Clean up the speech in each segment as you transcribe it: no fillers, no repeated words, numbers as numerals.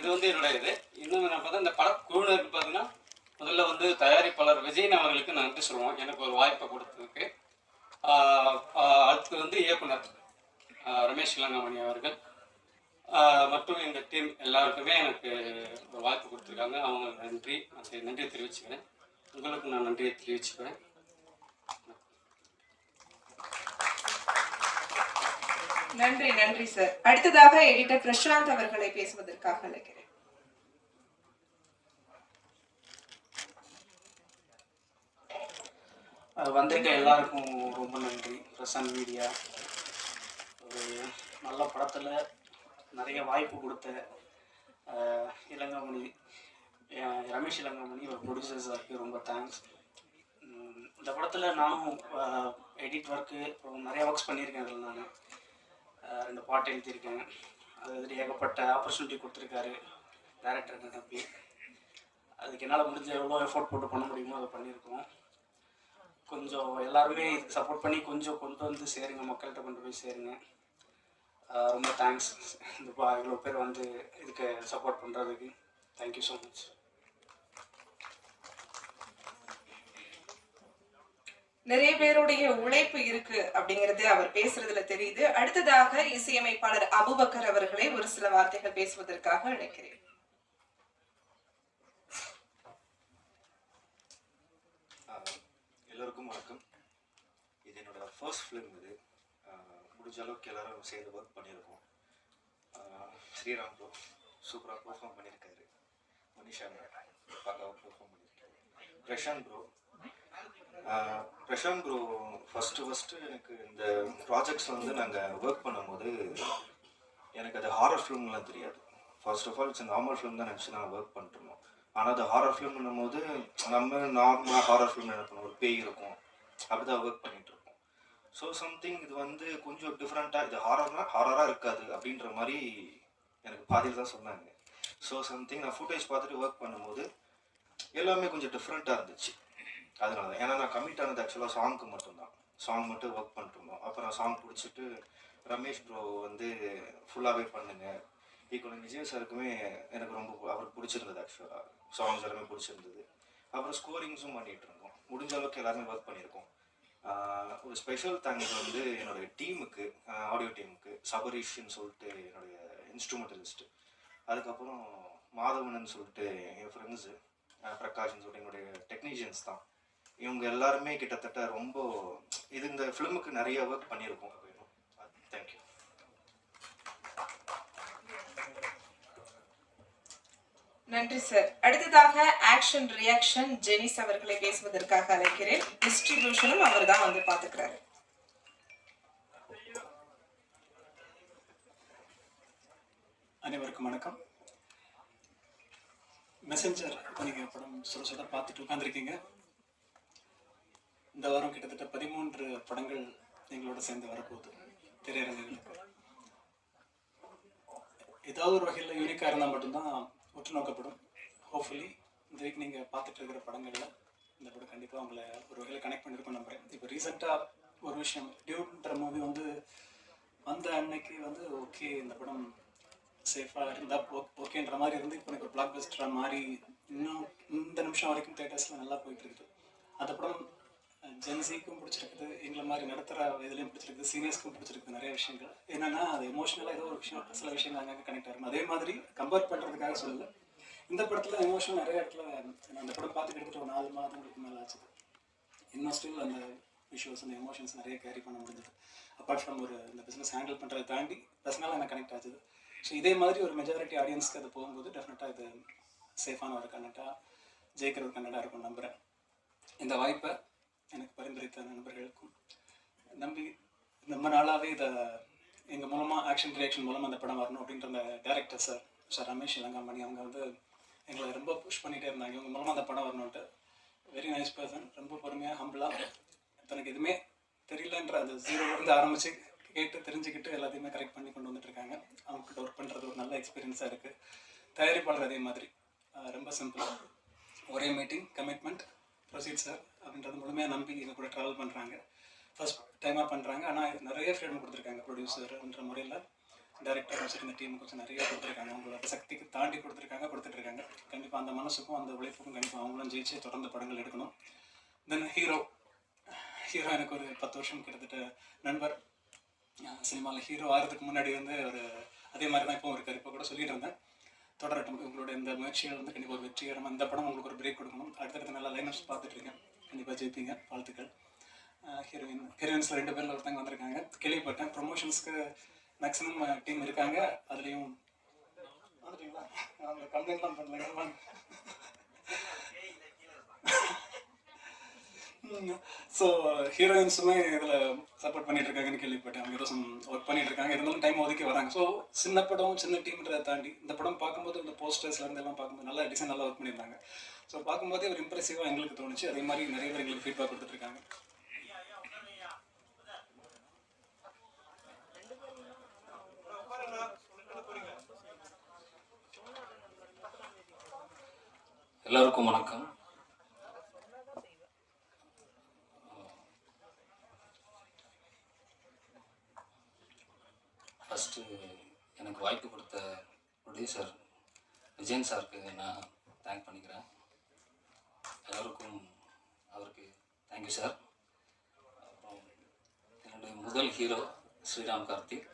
இது வந்து என்னுடைய இது. இன்னும் நான் பார்த்தா இந்த படக்குழுவினருக்கு பார்த்தீங்கன்னா, முதல்ல வந்து தயாரிப்பாளர் விஜயன் அவர்களுக்கு நன்றி சொல்லுவோம். எனக்கு ஒரு வாய்ப்பை கொடுத்ததுக்கு. அடுத்து வந்து இயக்குனர் ரமேஷ் இளங்கமணி அவர்கள் மற்றும் எங்கள் டீம் எல்லாருக்குமே எனக்கு ஒரு வாய்ப்பு கொடுத்துருக்காங்க. அவங்க நன்றியை தெரிவிச்சுக்கிறேன். உங்களுக்கு நான் நன்றியை தெரிவிச்சுக்கிறேன். நன்றி நன்றி சார். அடுத்ததாக எடிட்டர் பிரசாந்த் அவர்களை பேசுவதற்காக அழைக்கிறேன். வந்திருக்க எல்லாருக்கும் ரொம்ப நன்றி. பிரசாந்த் மீடியா ஒரு நல்ல படத்தில் நிறைய வாய்ப்பு கொடுத்த இளங்கமணி, ரமேஷ் இளங்கமணி ஒரு ப்ரொடியூசர் சாருக்கு ரொம்ப தேங்க்ஸ். இந்த படத்தில் நானும் எடிட் ஒர்க்கு அப்புறம் நிறைய ஒர்க்ஸ் பண்ணியிருக்கேன். அதில் நான் 2 பாட்டு எழுதியிருக்கேன். அது ஏகப்பட்ட ஆப்பர்ச்சுனிட்டி கொடுத்துருக்காரு டைரக்டர் நம்பி. அதுக்கு என்னால் முடிஞ்ச எவ்வளோ எஃபோர்ட் போட்டு பண்ண முடியுமோ அதை பண்ணியிருக்கோம். கொஞ்சம் எல்லாருமே இதுக்கு சப்போர்ட் பண்ணி கொஞ்சம் கொண்டு வந்து சேருங்க, மக்கள்கிட்ட கொண்டு போய் சேருங்க. ரொம்ப தேங்க்ஸ் இவ்வளோ பேர் வந்து இதுக்கு சப்போர்ட் பண்ணுறதுக்கு. Thank you so much. நிறைய பேருடைய உழைப்பு இருக்கு அப்படிங்கிறது அவர் பேசுறதுல தெரியுது. அடுத்ததாக இசையமைப்பாளர் அபுபக்கர் அவர்களை ஒரு சில வார்த்தைகள் பேசுவதற்காக அழைக்கிறேன். எல்லோருக்கும் வணக்கம். இது என்னோட ஃபர்ஸ்ட் ஃபிலிம். இது முடிஞ்ச அளவுக்கு எல்லாரும் சேர்ந்து ஒர்க் பண்ணியிருக்கோம். ஸ்ரீராம் ப்ரோ சூப்பராக பெர்ஃபார்ம் பண்ணியிருக்காரு. மனிஷா பக்காவாக பெர்ஃபார்ம் பண்ணியிருக்காரு. பிரசாந்த் ப்ரோ ஃபஸ்ட்டு எனக்கு இந்த ப்ராஜெக்ட்ஸ் வந்து நாங்கள் ஒர்க் பண்ணும்போது எனக்கு அது ஹாரர் ஃபிலிம்லாம் தெரியாது. First of all it's normal film தான் நினச்சி நாங்கள் ஒர்க் பண்ணிட்டுருந்தோம். ஆனால் அது ஹாரர் ஃபிலிம்னும் போது நம்ம நார்மலாக ஹாரர் ஃபிலிம் நினைப்போம், ஒரு பேய் இருக்கும், அப்படி தான் ஒர்க் பண்ணிகிட்ருக்கோம். ஸோ சம்திங் இது வந்து கொஞ்சம் டிஃப்ரெண்ட்டாக, இது ஹாரராக இருக்காது அப்படின்ற மாதிரி எனக்கு பாதியில் தான் சொன்னாங்க. ஸோ சம்திங் நான் ஃபுட்டேஜ் பார்த்துட்டு ஒர்க் பண்ணும்போது எல்லாமே கொஞ்சம் டிஃப்ரெண்ட்டாக இருந்துச்சு. அதனால தான், ஏன்னா நான் கமிட் ஆனது ஆக்சுவலாக சாங்க்கு மட்டும்தான். சாங் மட்டும் ஒர்க் பண்ணிட்டுருந்தோம். அப்புறம் சாங் பிடிச்சிட்டு ரமேஷ் ப்ரோ வந்து ஃபுல்லாகவே பண்ணுங்க. ஈக்குவல் விஜய் சாருக்குமே எனக்கு ரொம்ப அவருக்கு பிடிச்சிருந்தது. ஆக்சுவலாக சாங்ஸ் எல்லாமே பிடிச்சிருந்தது. அப்புறம் ஸ்கோரிங்ஸும் பண்ணிகிட்டு இருந்தோம். முடிஞ்ச அளவுக்கு எல்லாருமே ஒர்க் பண்ணியிருக்கோம். ஒரு ஸ்பெஷல் தேங்க்ஸ் வந்து என்னுடைய டீமுக்கு, ஆடியோ டீமுக்கு, சபரீஷ்ன்னு சொல்லிட்டு என்னுடைய இன்ஸ்ட்ருமெண்டலிஸ்ட்டு, அதுக்கப்புறம் மாதவனன்னு சொல்லிட்டு என் ஃப்ரெண்ட்ஸு, பிரகாஷ்ன்னு சொல்லிட்டு என்னுடைய டெக்னீஷியன்ஸ் தான். இவங்க எல்லாருமே கிட்டத்தட்ட ரொம்ப இந்த ஃபிலிமுக்கு நிறைய ஒர்க் பண்ணியிருக்கோம். தேங்க்யூ. நன்றி சார். அடுத்ததாக ஆக்ஷன் ரியாக்ஷன் ஜெனிஸ் அவர்களை பேசுவதற்காக அழைக்கிறேன். டிஸ்ட்ரிபியூஷனும் அவர் தான் வந்து பார்த்துக்கிறாரு. அனைவருக்கும் வணக்கம். மெசஞ்சர் இப்போ நீங்கள் படம் சொல்ல பார்த்துட்டு உட்காந்துருக்கீங்க. இந்த வாரம் கிட்டத்தட்ட 13 படங்கள் எங்களோட சேர்ந்து வரப்போகுது திரையரங்குகளுக்கு. ஏதாவது ஒரு வகையில் யூனிக்காக இருந்தால் மட்டும்தான் உற்று நோக்கப்படும். ஹோப்ஃபுல்லி இந்த வீக் நீங்கள் பார்த்துட்டு இருக்கிற படங்களில் இந்த படம் கண்டிப்பாக உங்களை ஒரு வகையில் கனெக்ட் பண்ணியிருக்கோம் நம்புகிறேன். இப்போ ரீசெண்டாக ஒரு விஷயம், டியூட்ன்ற மூவி வந்து வந்த அன்னைக்கு வந்து ஓகே இந்த படம் சேஃபாக இருந்தால் ஓகேன்ற மாதிரி இருந்து இப்போ எனக்கு ஒரு பிளாக் பஸ்டராக மாறி இன்னும் இந்த நிமிஷம் வரைக்கும் தேட்டர்ஸில் நல்லா போயிட்டுருக்குது. அந்த படம் ஜென்சிக்கும் பிடிச்சிருக்குது, எங்களை மாதிரி நடத்துகிற இதுலேயும் பிடிச்சிருக்குது, சீனியர்ஸ்க்கும் பிடிச்சிருக்குது. நிறைய விஷயங்கள் என்னென்னா அது எமோஷனலாக ஏதோ ஒரு விஷயம், சில விஷயங்கள் அங்கே கனெக்ட் ஆகும். அதே மாதிரி கம்பேர் பண்ணுறதுக்காக சொல்லலை, இந்த படத்தில் எமோஷன் நிறைய இடத்துல அந்த படம் பார்த்து கிட்டத்தட்ட ஒரு 4 மாதங்களுக்கு மேலே ஆச்சு. இன்னும் ஸ்டில் அந்த விஷுவல்ஸ், அந்த எமோஷன்ஸ் நிறைய கேரி பண்ண முடிஞ்சது. அப்பார்ட் ஃப்ரம் ஒரு இந்த பிஸ்னஸ் ஹேண்டில் பண்ணுறதை தாண்டி பர்சனலாக எனக்கு கனெக்ட் ஆச்சுது. ஸோ இதே மாதிரி ஒரு மெஜாரிட்டி ஆடியன்ஸ்க்கு அது போகும்போது டெஃபினட்டாக இது சேஃபான ஒரு கன்னட்டாக ஜெயிக்கிற ஒரு கன்னடாக இருக்கும் நம்புகிறேன். இந்த வாய்ப்பை எனக்கு பரிந்துரைத்த நண்பர்களுக்கும் நம்பி ரொம்ப நாளாகவே இதை எங்கள் மூலமாக ஆக்ஷன் ரியாக்ஷன் மூலமாக அந்த படம் வரணும் அப்படின்ற அந்த டேரக்டர் சார் ரமேஷ் இளங்கமணி அவங்க வந்து எங்களை ரொம்ப புஷ் பண்ணிகிட்டே இருந்தாங்க. இவங்க மூலமாக அந்த படம் வரணுன்ட்டு. Very nice person. ரொம்ப பொறுமையாக ஹம்பிளாக தனக்கு எதுவுமே தெரியலன்ற அந்த 0லேருந்து ஆரம்பித்து கேட்டு தெரிஞ்சுக்கிட்டு எல்லாத்தையுமே கரெக்ட் பண்ணி கொண்டு வந்துட்டுருக்காங்க. அவங்ககிட்ட ஒர்க் பண்ணுறது ஒரு நல்ல எக்ஸ்பீரியன்ஸாக இருக்குது. தயாரிப்பாளர் அதே மாதிரி ரொம்ப சிம்பிளாக ஒரே மீட்டிங், கமிட்மெண்ட், ப்ரொசீட் சார் அப்படின்றது முழுமையாக நம்பி எங்கள் கூட ட்ராவல் பண்ணுறாங்க. ஃபர்ஸ்ட் டைமாக பண்ணுறாங்க. ஆனால் நிறைய ஃப்ரீடம் கொடுத்துருக்காங்க. ப்ரொடியூசர்ன்ற முறையில் டைரக்டர் வச்சுருந்த டீம் கொஞ்சம் நிறைய கொடுத்துருக்காங்க. அவங்களோட சக்திக்கு தாண்டி கொடுத்துட்ருக்காங்க. கண்டிப்பாக அந்த மனசுக்கும் அந்த உழைப்புக்கும் கண்டிப்பாக அவங்களும் ஜெயிச்சு தொடர்ந்து படங்கள் எடுக்கணும். தென் ஹீரோ எனக்கு ஒரு 10 வருஷம் கிட்டத்தட்ட நண்பர். சினிமாவில் ஹீரோ ஆகிறதுக்கு முன்னாடி வந்து ஒரு அதே மாதிரி தான் இப்போ இருக்கார். இப்போ கூட சொல்லிட்டு இருந்தேன், தொடரட்டும் உங்களோட இந்த முயற்சிகள் வந்து கண்டிப்பாக ஒரு வெற்றிகரமாக இந்த படம் உங்களுக்கு ஒரு பிரேக் கொடுக்கணும். அடுத்தடுத்து நல்லா லைனப்ஸ் பார்த்துட்ருக்கேன், கண்டிப்பாக ஜெயிப்பீங்க, வாழ்த்துக்கள். ஹீரோயின்ஸில் 2 பேரில் ஒருத்தங்க வந்திருக்காங்க, கேள்விப்பட்டேன். ப்ரொமோஷன்ஸ்க்கு மேக்ஸிமம் டீம் இருக்காங்க, அதுலேயும் வந்துட்டீங்களா? அவங்க கம்ப்ளைண்ட்லாம் பண்ணல. ஸோ ஹீரோயின்ஸுமே இதில் சப்போர்ட் பண்ணிட்டு இருக்காங்கன்னு கேள்விப்பட்டேன். அவங்க ஹீரோஸும் ஒர்க் பண்ணிட்டு இருக்காங்க, இருந்தாலும் டைம் ஒதுக்கி வராங்க. ஸோ சின்ன படம் சின்ன டீம்ன்றதை தாண்டி இந்த படம் பார்க்கும்போது இந்த போஸ்டர்ஸ்லேருந்து எல்லாம் பார்க்கும்போது நல்லா டிசைன் நல்லா ஒர்க் பண்ணியிருந்தாங்க. ஸோ பார்க்கும்போதே ஒரு இம்ப்ரெசிவாக எங்களுக்கு தோணுச்சு. அதே மாதிரி நிறைய பேர் எங்களுக்கு ஃபீட்பேக் கொடுத்துட்ருக்காங்க. எல்லாருக்கும் வணக்கம். ஃபஸ்ட்டு எனக்கு வாய்ப்பு கொடுத்த ப்ரொடியூசர் விஜயன் சாருக்கு நான் தேங்க் பண்ணிக்கிறேன். எல்லோருக்கும் அவருக்கு தேங்க்யூ சார். அப்புறம் என்னுடைய முதல் ஹீரோ ஸ்ரீராம் கார்த்திக்,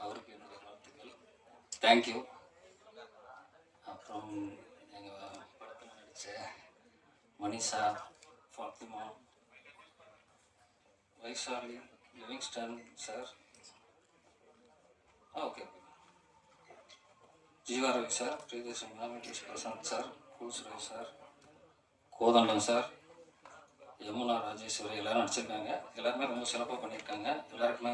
அவருக்கு என்னுடைய வாழ்த்துக்கள், தேங்க்யூ. அப்புறம் எங்கள் படத்தில் நடித்த Manisha, Fathima, Vaishali, Livingston sir, okay, Jeeva Ravi sir, Priyadarshan ma'am, Nithish Prasanth sir, Cool Suresh sir, Kothandam sir, Yamuna Rajeshwari எல்லோரும் நடிச்சிருக்காங்க. எல்லாருமே ரொம்ப சிறப்பாக பண்ணியிருக்காங்க. எல்லாருக்குமே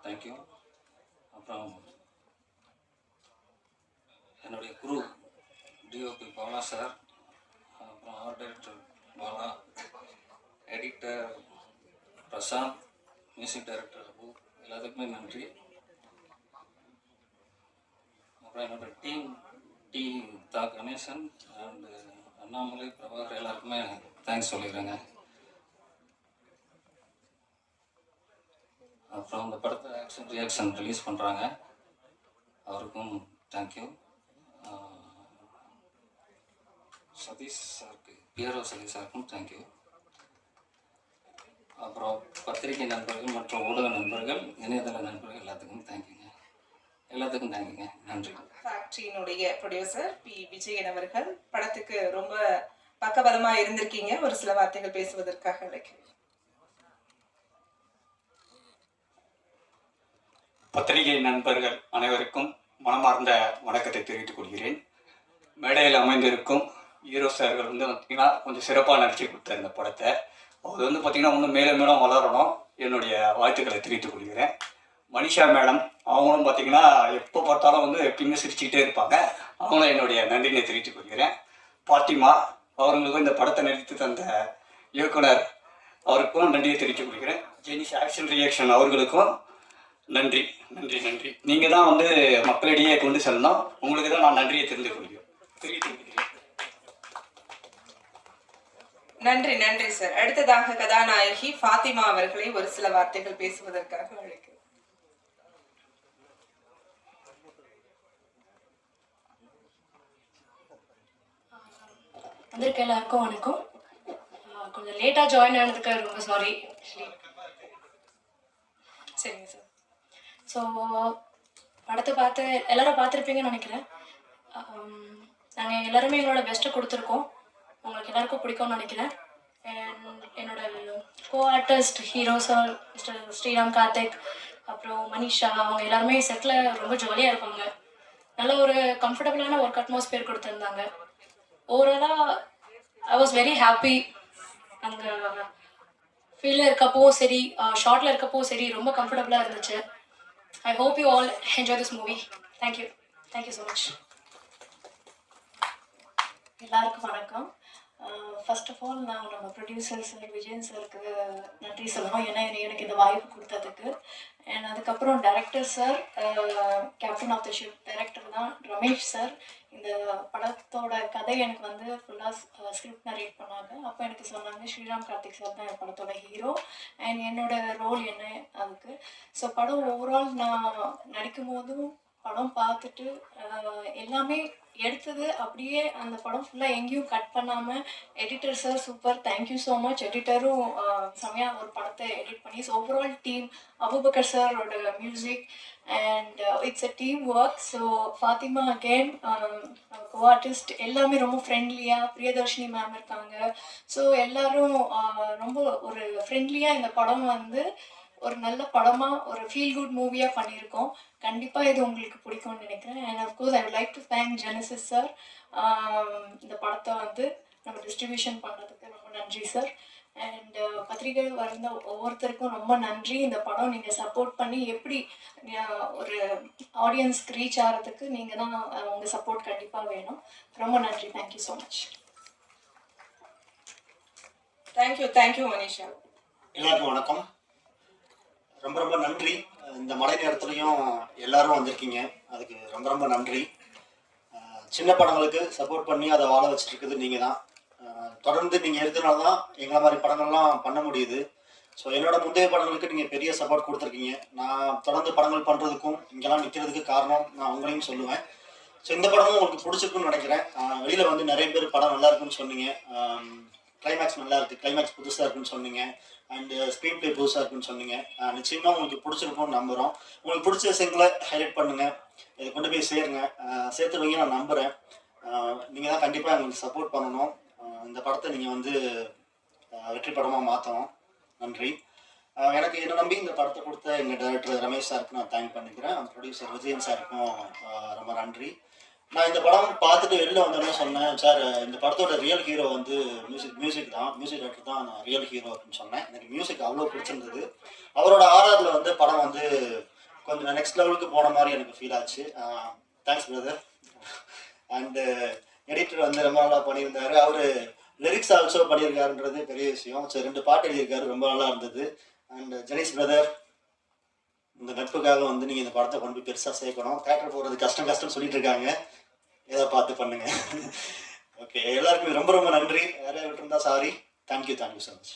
தேங்க்யூ. அப்புறம் என்னுடைய குரு டிஓபி பாலா சார், அப்புறம் art director Bala, editor Prashanth, music director Abu, எல்லாத்துக்குமே நன்றி. அப்புறம் என்னோட டீம் தா கணேசன் அண்டு அண்ணாமலை, பிரபாகர் எல்லாருக்குமே தேங்க்ஸ் சொல்லிடுறேங்க. அப்புறம் இந்த படத்தை ஆக்ஷன் ரியாக்ஷன் ரிலீஸ் பண்ணுறாங்க, அவருக்கும் தேங்க்யூ. சதீஷ் சாருக்கு, பிஆர்ஓ சதீஷ் சாருக்கும் தேங்க்யூ. அப்புறம் பத்திரிகை நண்பர்கள் மற்றும் ஊடக நண்பர்கள், இணையதள நண்பர்கள் எல்லாத்துக்கும் தேங்க்யூங்க. நன்றி. ஃபேக்டரியினுடைய ப்ரொடியூசர் பி விஜயன் அவர்கள், படத்துக்கு ரொம்ப பக்கபலமா இருந்திருக்கீங்க, ஒரு சில வார்த்தைகள் பேசுவதற்காக அழைக்கிறேன். பத்திரிகை நண்பர்கள் அனைவருக்கும் மனமார்ந்த வணக்கத்தை தெரிவித்துக் கொள்கிறேன். மேடையில் அமைந்திருக்கும் ஹீரோ சார்கள் வந்து பார்த்திங்கன்னா கொஞ்சம் சிறப்பாக நடிச்சு கொடுத்தார் இந்த படத்தை. அது வந்து பார்த்திங்கன்னா இன்னும் மேலும் மேலும் வளரணும், என்னுடைய வாழ்த்துக்களை தெரிவித்துக் கொள்கிறேன். மனிஷா மேடம் அவங்களும் பார்த்திங்கன்னா எப்போ பார்த்தாலும் வந்து எப்பயுமே சிரிச்சுக்கிட்டே இருப்பாங்க, அவங்களும் என்னுடைய நன்றினை தெரிவித்துக் கொள்கிறேன். பாத்திமா அவர்களுக்கும் இந்த படத்தை நடித்து தந்த இயக்குனர் அவருக்கும் நன்றியை தெரிவித்துக் கொள்கிறேன். ஜெனிஸ் ஆக்ஷன் ரியாக்ஷன் அவர்களுக்கும் நன்றி. நீங்கள் தான் வந்து மக்களிடையே கொண்டு செல்லணும், உங்களுக்கு தான் நான் நன்றியை தெரிவித்துக் கொள்கிறேன். நன்றி சார். அடுத்ததாக கதாநாயகி ஃபாத்திமா அவர்களை ஒரு சில வார்த்தைகள் பேசுவதற்காக அழைக்கிறேன். வந்திருக்க எல்லாருக்கும் வணக்கம். கொஞ்சம் லேட்டாக ஜாயின் ஆனதுக்கு ரொம்ப சாரி. சரிங்க சார். ஸோ படத்தை எல்லாரும் பார்த்துருப்பீங்கன்னு நினைக்கிறேன். நாங்கள் எல்லாருமே எங்களோட பெஸ்ட்டை கொடுத்துருக்கோம், உங்களுக்கு எல்லாருக்கும் பிடிக்கும்னு நினைக்கிறேன். என்னோட co artist heroes mister Sriram Karthik, அப்புறம் மனிஷா, அவங்க எல்லாருமே செட்டில் ரொம்ப ஜாலியாக இருப்பாங்க. நல்ல ஒரு கம்ஃபர்டபுளான ஒர்க் அட்மாஸ்பியர் கொடுத்துருந்தாங்க. ஓவராலாக ஐ வாஸ் வெரி ஹாப்பி. அங்கே ஃபீல்டில் இருக்கப்போ சரி, ஷார்ட்டில் இருக்கப்போ சரி, ரொம்ப கம்ஃபர்டபுளாக இருந்துச்சு. I hope you all enjoy this movie. Thank you so much. எல்லாருக்கும் வணக்கம். ஃபர்ஸ்ட் ஆஃப் ஆல் நான் நம்ம ப்ரொடியூசர் சார் விஜயன் சாருக்கு நன்றி சொல்லணும், ஏன்னா எனக்கு இந்த வாய்ப்பு கொடுத்ததுக்கு. அண்ட் அதுக்கப்புறம் director sir, captain of the ship director தான் ரமேஷ் சார். இந்த படத்தோட கதை எனக்கு வந்து ஃபுல்லாக ஸ்கிரிப்ட் நரேட் பண்ணாங்க. அப்போ எனக்கு சொன்னாங்க ஸ்ரீராம் கார்த்திக் சார் தான் என் படத்தோட ஹீரோ அண்ட் என்னோட ரோல் என்ன அதுக்கு. ஸோ படம் ஓவரால் நான் நடிக்கும் போதும் படம் பார்த்துட்டு எல்லாமே எடுத்தது அப்படியே அந்த படம் ஃபுல்லாக எங்கேயும் கட் பண்ணாமல் editor sir super, thank you so much. எடிட்டரும் செம்மையாக ஒரு படத்தை எடிட் பண்ணி. ஸோ ஓவரால் டீம் அபுபக்கர் சாரோட music and it's a team work. So Fathima again co artist எல்லாமே ரொம்ப ஃப்ரெண்ட்லியாக, பிரியதர்ஷினி மேம் இருக்காங்க. ஸோ எல்லாரும் ரொம்ப ஒரு ஃப்ரெண்ட்லியாக இந்த படம் வந்து ஒரு நல்ல படமாக ஒரு ஃபீல் குட் மூவியாக பண்ணியிருக்கோம். கண்டிப்பாக இது உங்களுக்கு பிடிக்கும்னு நினைக்கிறேன். And of course I would like to thank Genesis sir. இந்த படத்தை வந்து நம்ம டிஸ்ட்ரிபியூஷன் பண்ணுறதுக்கு ரொம்ப நன்றி சார். அண்ட் பத்திரிகை வந்த ஒவ்வொருத்தருக்கும் ரொம்ப நன்றி. இந்த படம் நீங்கள் சப்போர்ட் பண்ணி எப்படி ஒரு ஆடியன்ஸ்க்கு ரீச் ஆகிறதுக்கு நீங்கள் தான் உங்கள் சப்போர்ட் கண்டிப்பாக வேணும். ரொம்ப நன்றி. Thank you so much. Thank you Manisha. எல்லாருக்கும் வணக்கம். ரொம்ப ரொம்ப நன்றி. இந்த மழை நேரத்துலையும் எல்லாரும் வந்திருக்கீங்க, அதுக்கு ரொம்ப ரொம்ப நன்றி. சின்ன படங்களுக்கு சப்போர்ட் பண்ணி அதை வாழ வச்சுட்டு இருக்குது நீங்கள் தான். தொடர்ந்து நீங்கள் இருக்கிறனால தான் எங்களை மாதிரி படங்கள்லாம் பண்ண முடியுது. ஸோ என்னோட முந்தைய படங்களுக்கு நீங்கள் பெரிய சப்போர்ட் கொடுத்துருக்கீங்க. நான் தொடர்ந்து படங்கள் பண்ணுறதுக்கும் இங்கெல்லாம் நிற்கிறதுக்கு காரணம் நான் உங்களையும் சொல்லுவேன். ஸோ இந்த படமும் உங்களுக்கு பிடிச்சிருக்குன்னு நினைக்கிறேன். வெளியில் வந்து நிறைய பேர் படம் நல்லா இருக்குன்னு சொன்னீங்க, கிளைமேக்ஸ் நல்லா இருக்குது, கிளைமேக்ஸ் புதுசாக இருக்குன்னு சொன்னீங்க, அண்டு ஸ்க்ரீன் பிளே புதுசாக இருக்குன்னு சொன்னீங்க. நிச்சயமாக உங்களுக்கு பிடிச்சிருக்கும்னு நம்புகிறோம். உங்களுக்கு பிடிச்ச விஷயங்களை ஹைலைட் பண்ணுங்கள், இதை கொண்டு போய் சேருங்க, சேர்த்துருவீங்க நான் நம்புகிறேன். நீங்கள் தான் கண்டிப்பாக எங்களுக்கு சப்போர்ட் பண்ணணும். இந்த படத்தை நீங்கள் வந்து வெற்றி படமாக மாற்றணும். நன்றி. எனக்கு என்னை நம்பி இந்த படத்தை கொடுத்த எங்கள் டைரக்டர் ரமேஷ் சாருக்கு நான் தேங்க் பண்ணிக்கிறேன். அந்த ப்ரொடியூசர் விஜயன் சாருக்கும் ரொம்ப நன்றி. நான் இந்த படம் பார்த்துட்டு வெளில வந்தோடனே சொன்னேன், சார் இந்த படத்தோட ரியல் ஹீரோ வந்து மியூசிக் தான், மியூசிக் டைரக்டர் தான் நான் ரியல் ஹீரோ அப்படின்னு சொன்னேன். எனக்கு மியூசிக் அவ்வளோ பிடிச்சிருந்தது. அவரோட ஆர்ஆரில் வந்து படம் வந்து கொஞ்சம் நெக்ஸ்ட் லெவலுக்கு போன மாதிரி எனக்கு ஃபீல் ஆச்சு. Thanks brother. அண்டு எடிட்டர் வந்து ரொம்ப நல்லா பண்ணியிருந்தாரு. அவர் லிரிக்ஸ் ஆல்சோ பண்ணியிருக்காருன்றது பெரிய விஷயம். ஸோ 2 பாட்டு எழுதியிருக்காரு, ரொம்ப நல்லா இருந்தது. அண்ட் ஜெனிஸ் பிரதர், இந்த நட்புக்காக வந்து நீங்கள் இந்த படத்தை கொண்டு போய் பெருசாக சேர்க்கணும். தேட்டர் போகிறது கஷ்டம் சொல்லிட்டு இருக்காங்க, ஏதோ பார்த்து பண்ணுங்க. ஓகே, எல்லாருக்குமே ரொம்ப ரொம்ப நன்றி. வேற விட்டுருந்தா சாரி. Thank you so much.